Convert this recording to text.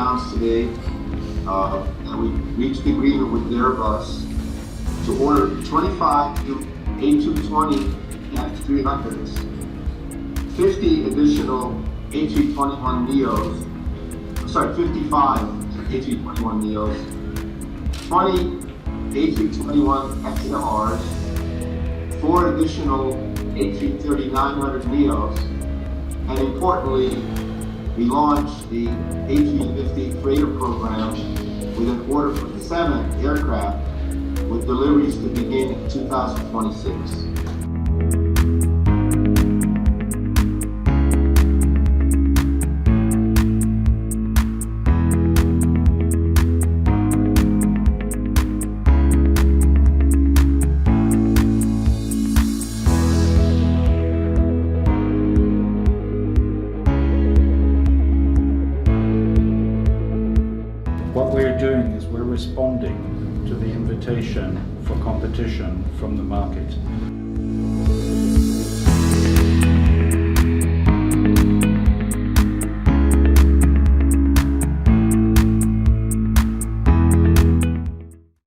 announced today that we reached agreement with Airbus to order 25 new A220 F300s, 50 additional A321neos, 55 A321neos, 20 A321XLRs, 4 additional A330-900neos, and importantly, we launched the A350 freighter program with an order for 7 aircraft with deliveries to begin in 2026. What we're doing is we're responding to the invitation for competition from the market.